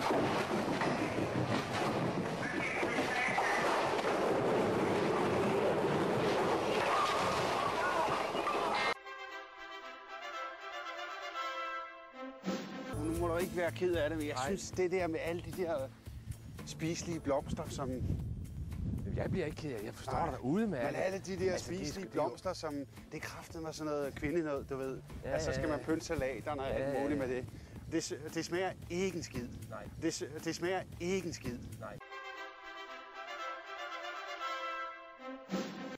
Nu må du ikke være ked af det, men jeg synes, det der med alle de der spiselige blomster, som... Jeg bliver ikke ked af det. Jeg forstår dig derude med men alle de der spiselige blomster, som... Det er kraftigt med sådan noget kvindenød, du ved. Ja, altså, så skal man pynte salaterne og alt muligt med det. Det smager ikke en skid. Nej. Det smager ikke en skid. Nej.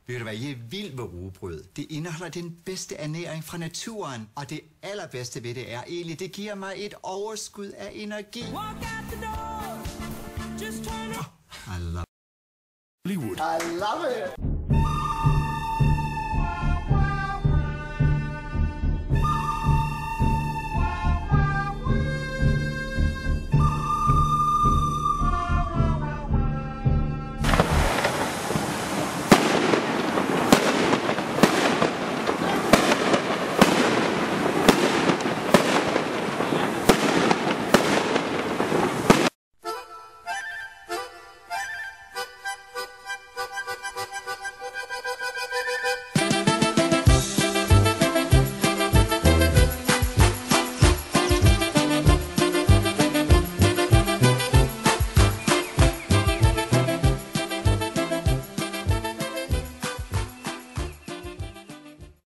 Ved du hvad, jeg er vild med rugbrød. Det indeholder den bedste ernæring fra naturen. Og det allerbedste ved det er egentlig, det giver mig et overskud af energi. I love Hollywood. I love it!